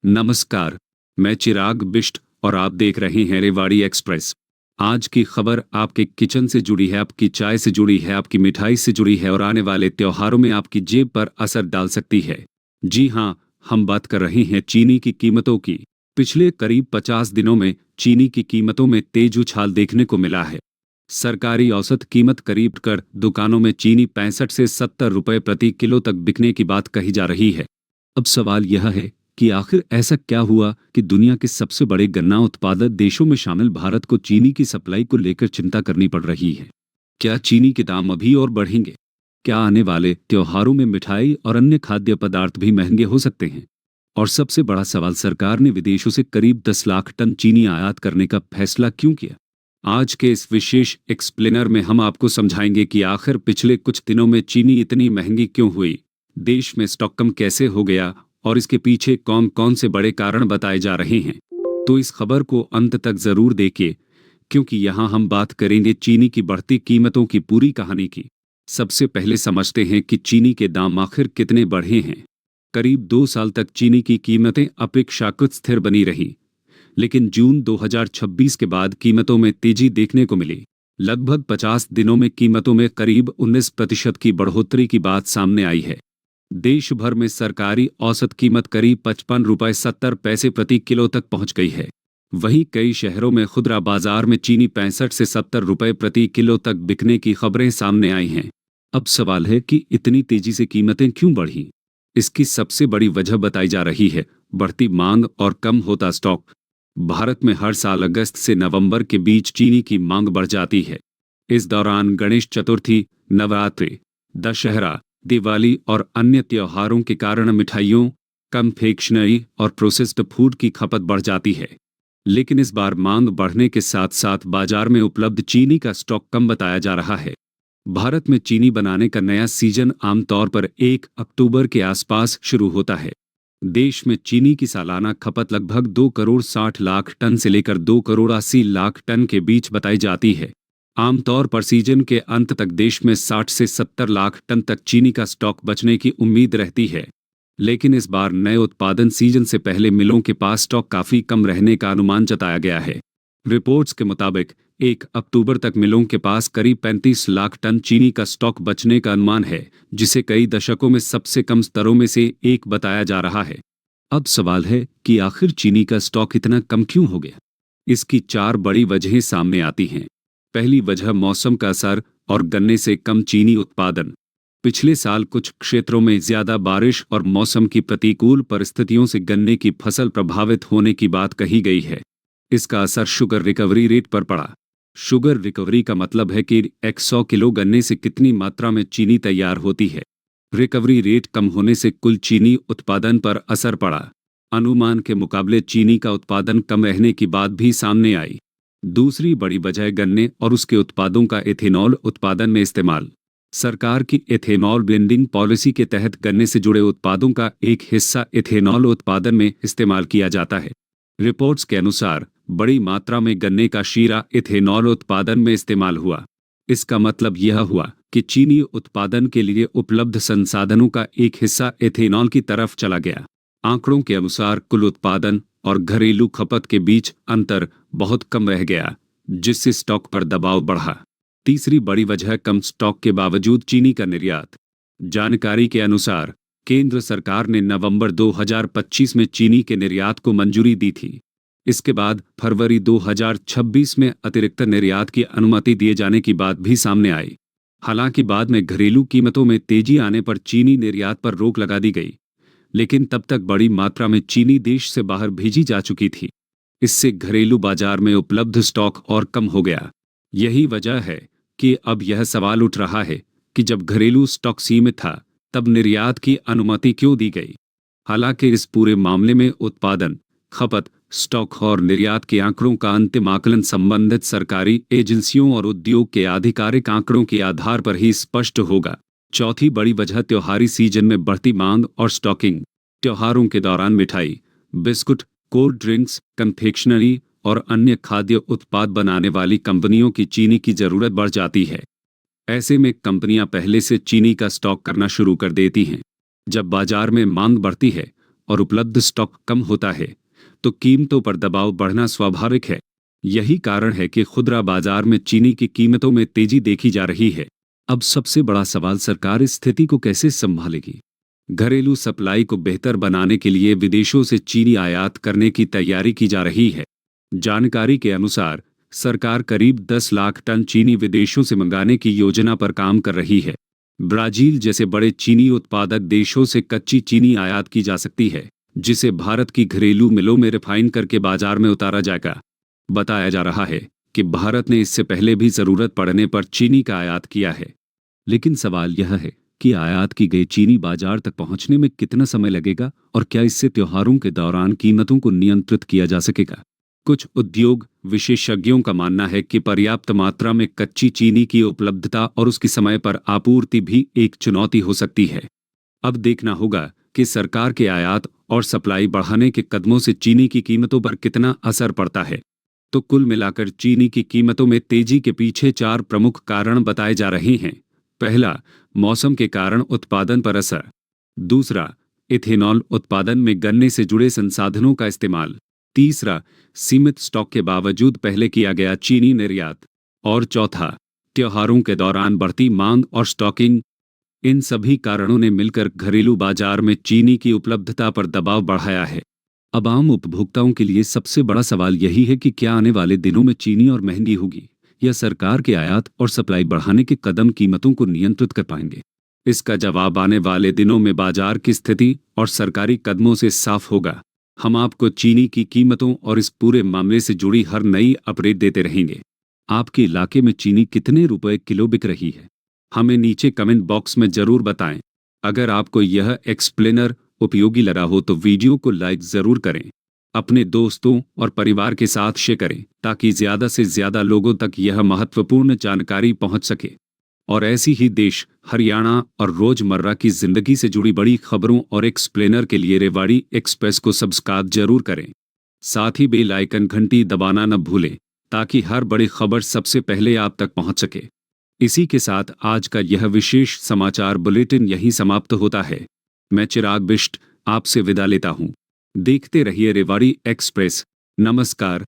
नमस्कार, मैं चिराग बिष्ट और आप देख रहे हैं रेवाड़ी एक्सप्रेस। आज की खबर आपके किचन से जुड़ी है, आपकी चाय से जुड़ी है, आपकी मिठाई से जुड़ी है और आने वाले त्योहारों में आपकी जेब पर असर डाल सकती है। जी हां, हम बात कर रहे हैं चीनी की कीमतों की। पिछले करीब 50 दिनों में चीनी की कीमतों में तेज उछाल देखने को मिला है। सरकारी औसत कीमत करीब कर दुकानों में चीनी 65 से 70 रुपए प्रति किलो तक बिकने की बात कही जा रही है। अब सवाल यह है कि आखिर ऐसा क्या हुआ कि दुनिया के सबसे बड़े गन्ना उत्पादक देशों में शामिल भारत को चीनी की सप्लाई को लेकर चिंता करनी पड़ रही है। क्या चीनी के दाम अभी और बढ़ेंगे? क्या आने वाले त्योहारों में मिठाई और अन्य खाद्य पदार्थ भी महंगे हो सकते हैं? और सबसे बड़ा सवाल, सरकार ने विदेशों से करीब 10 लाख टन चीनी आयात करने का फैसला क्यों किया? आज के इस विशेष एक्सप्लेनर में हम आपको समझाएंगे कि आखिर पिछले कुछ दिनों में चीनी इतनी महंगी क्यों हुई, देश में स्टॉक कम कैसे हो गया और इसके पीछे कौन कौन से बड़े कारण बताए जा रहे हैं। तो इस खबर को अंत तक जरूर देखिए, क्योंकि यहाँ हम बात करेंगे चीनी की बढ़ती कीमतों की पूरी कहानी की। सबसे पहले समझते हैं कि चीनी के दाम आखिर कितने बढ़े हैं। करीब 2 साल तक चीनी की कीमतें अपेक्षाकृत स्थिर बनी रही, लेकिन जून 2026 के बाद कीमतों में तेजी देखने को मिली। लगभग 50 दिनों में कीमतों में करीब 19% की बढ़ोतरी की बात सामने आई है। देश भर में सरकारी औसत कीमत करीब 55 रुपये 70 पैसे प्रति किलो तक पहुंच गई है। वहीं कई शहरों में खुदरा बाजार में चीनी 65 से 70 रुपये प्रति किलो तक बिकने की खबरें सामने आई हैं। अब सवाल है कि इतनी तेजी से कीमतें क्यों बढ़ी? इसकी सबसे बड़ी वजह बताई जा रही है बढ़ती मांग और कम होता स्टॉक। भारत में हर साल अगस्त से नवंबर के बीच चीनी की मांग बढ़ जाती है। इस दौरान गणेश चतुर्थी, नवरात्रि, दशहरा, दिवाली और अन्य त्योहारों के कारण मिठाइयों, कन्फेक्शनरी और प्रोसेस्ड फूड की खपत बढ़ जाती है। लेकिन इस बार मांग बढ़ने के साथ साथ बाजार में उपलब्ध चीनी का स्टॉक कम बताया जा रहा है। भारत में चीनी बनाने का नया सीजन आमतौर पर 1 अक्टूबर के आसपास शुरू होता है। देश में चीनी की सालाना खपत लगभग 2 करोड़ 60 लाख टन से लेकर 2 करोड़ 80 लाख टन के बीच बताई जाती है। आमतौर पर सीजन के अंत तक देश में 60 से 70 लाख टन तक चीनी का स्टॉक बचने की उम्मीद रहती है। लेकिन इस बार नए उत्पादन सीजन से पहले मिलों के पास स्टॉक काफी कम रहने का अनुमान जताया गया है। रिपोर्ट्स के मुताबिक 1 अक्टूबर तक मिलों के पास करीब 35 लाख टन चीनी का स्टॉक बचने का अनुमान है, जिसे कई दशकों में सबसे कम स्तरों में से एक बताया जा रहा है। अब सवाल है कि आखिर चीनी का स्टॉक इतना कम क्यों हो गया? इसकी 4 बड़ी वजहें सामने आती हैं। पहली वजह मौसम का असर और गन्ने से कम चीनी उत्पादन। पिछले साल कुछ क्षेत्रों में ज्यादा बारिश और मौसम की प्रतिकूल परिस्थितियों से गन्ने की फसल प्रभावित होने की बात कही गई है। इसका असर शुगर रिकवरी रेट पर पड़ा। शुगर रिकवरी का मतलब है कि 100 किलो गन्ने से कितनी मात्रा में चीनी तैयार होती है। रिकवरी रेट कम होने से कुल चीनी उत्पादन पर असर पड़ा। अनुमान के मुकाबले चीनी का उत्पादन कम रहने की बात भी सामने आई। दूसरी बड़ी वजह गन्ने और उसके उत्पादों का एथेनॉल उत्पादन में इस्तेमाल। सरकार की एथेनॉल ब्लेंडिंग पॉलिसी के तहत गन्ने से जुड़े उत्पादों का एक हिस्सा एथेनॉल उत्पादन में इस्तेमाल किया जाता है। रिपोर्ट्स के अनुसार बड़ी मात्रा में गन्ने का शीरा एथेनॉल उत्पादन में इस्तेमाल हुआ। इसका मतलब यह हुआ कि चीनी उत्पादन के लिए उपलब्ध संसाधनों का एक हिस्सा एथेनॉल की तरफ चला गया। आंकड़ों के अनुसार कुल उत्पादन और घरेलू खपत के बीच अंतर बहुत कम रह गया, जिससे स्टॉक पर दबाव बढ़ा। तीसरी बड़ी वजह कम स्टॉक के बावजूद चीनी का निर्यात। जानकारी के अनुसार केंद्र सरकार ने नवंबर 2025 में चीनी के निर्यात को मंजूरी दी थी। इसके बाद फरवरी 2026 में अतिरिक्त निर्यात की अनुमति दिए जाने की बात भी सामने आई। हालांकि बाद में घरेलू कीमतों में तेजी आने पर चीनी निर्यात पर रोक लगा दी गई, लेकिन तब तक बड़ी मात्रा में चीनी देश से बाहर भेजी जा चुकी थी। इससे घरेलू बाजार में उपलब्ध स्टॉक और कम हो गया। यही वजह है कि अब यह सवाल उठ रहा है कि जब घरेलू स्टॉक सीमित था, तब निर्यात की अनुमति क्यों दी गई? हालांकि इस पूरे मामले में उत्पादन, खपत, स्टॉक और निर्यात के आंकड़ों का अंतिम आकलन संबंधित सरकारी एजेंसियों और उद्योग के आधिकारिक आंकड़ों के आधार पर ही स्पष्ट होगा। चौथी बड़ी वजह त्योहारी सीजन में बढ़ती मांग और स्टॉकिंग। त्योहारों के दौरान मिठाई, बिस्कुट, कोल्ड ड्रिंक्स, कन्फेक्शनरी और अन्य खाद्य उत्पाद बनाने वाली कंपनियों की चीनी की जरूरत बढ़ जाती है। ऐसे में कंपनियां पहले से चीनी का स्टॉक करना शुरू कर देती हैं। जब बाजार में मांग बढ़ती है और उपलब्ध स्टॉक कम होता है तो कीमतों पर दबाव बढ़ना स्वाभाविक है। यही कारण है कि खुदरा बाजार में चीनी की कीमतों में तेजी देखी जा रही है। अब सबसे बड़ा सवाल, सरकार इस स्थिति को कैसे संभालेगी? घरेलू सप्लाई को बेहतर बनाने के लिए विदेशों से चीनी आयात करने की तैयारी की जा रही है। जानकारी के अनुसार सरकार करीब 10 लाख टन चीनी विदेशों से मंगाने की योजना पर काम कर रही है। ब्राजील जैसे बड़े चीनी उत्पादक देशों से कच्ची चीनी आयात की जा सकती है, जिसे भारत की घरेलू मिलों में रिफाइन करके बाजार में उतारा जाएगा। बताया जा रहा है कि भारत ने इससे पहले भी जरूरत पड़ने पर चीनी का आयात किया है। लेकिन सवाल यह है कि आयात की गई चीनी बाजार तक पहुंचने में कितना समय लगेगा और क्या इससे त्योहारों के दौरान कीमतों को नियंत्रित किया जा सकेगा? कुछ उद्योग विशेषज्ञों का मानना है कि पर्याप्त मात्रा में कच्ची चीनी की उपलब्धता और उसकी समय पर आपूर्ति भी एक चुनौती हो सकती है। अब देखना होगा कि सरकार के आयात और सप्लाई बढ़ाने के कदमों से चीनी की कीमतों पर कितना असर पड़ता है। तो कुल मिलाकर चीनी की कीमतों में तेजी के पीछे 4 प्रमुख कारण बताए जा रहे हैं। पहला, मौसम के कारण उत्पादन पर असर। दूसरा, इथेनॉल उत्पादन में गन्ने से जुड़े संसाधनों का इस्तेमाल। तीसरा, सीमित स्टॉक के बावजूद पहले किया गया चीनी निर्यात। और चौथा, त्योहारों के दौरान बढ़ती मांग और स्टॉकिंग। इन सभी कारणों ने मिलकर घरेलू बाजार में चीनी की उपलब्धता पर दबाव बढ़ाया है। अब आम उपभोक्ताओं के लिए सबसे बड़ा सवाल यही है कि क्या आने वाले दिनों में चीनी और महंगी होगी या सरकार के आयात और सप्लाई बढ़ाने के कदम कीमतों को नियंत्रित कर पाएंगे? इसका जवाब आने वाले दिनों में बाजार की स्थिति और सरकारी कदमों से साफ होगा। हम आपको चीनी की कीमतों और इस पूरे मामले से जुड़ी हर नई अपडेट देते रहेंगे। आपके इलाके में चीनी कितने रुपए किलो बिक रही है? हमें नीचे कमेंट बॉक्स में जरूर बताएं। अगर आपको यह एक्सप्लेनर उपयोगी लगा हो तो वीडियो को लाइक जरूर करें, अपने दोस्तों और परिवार के साथ शेयर करें ताकि ज्यादा से ज्यादा लोगों तक यह महत्वपूर्ण जानकारी पहुंच सके। और ऐसी ही देश, हरियाणा और रोजमर्रा की जिंदगी से जुड़ी बड़ी खबरों और एक्सप्लेनर के लिए रेवाड़ी एक्सप्रेस को सब्सक्राइब जरूर करें। साथ ही बेल आइकन घंटी दबाना न भूलें ताकि हर बड़ी खबर सबसे पहले आप तक पहुंच सके। इसी के साथ आज का यह विशेष समाचार बुलेटिन यहीं समाप्त होता है। मैं चिराग बिष्ट आपसे विदा लेता हूं। देखते रहिए रेवाड़ी एक्सप्रेस। नमस्कार।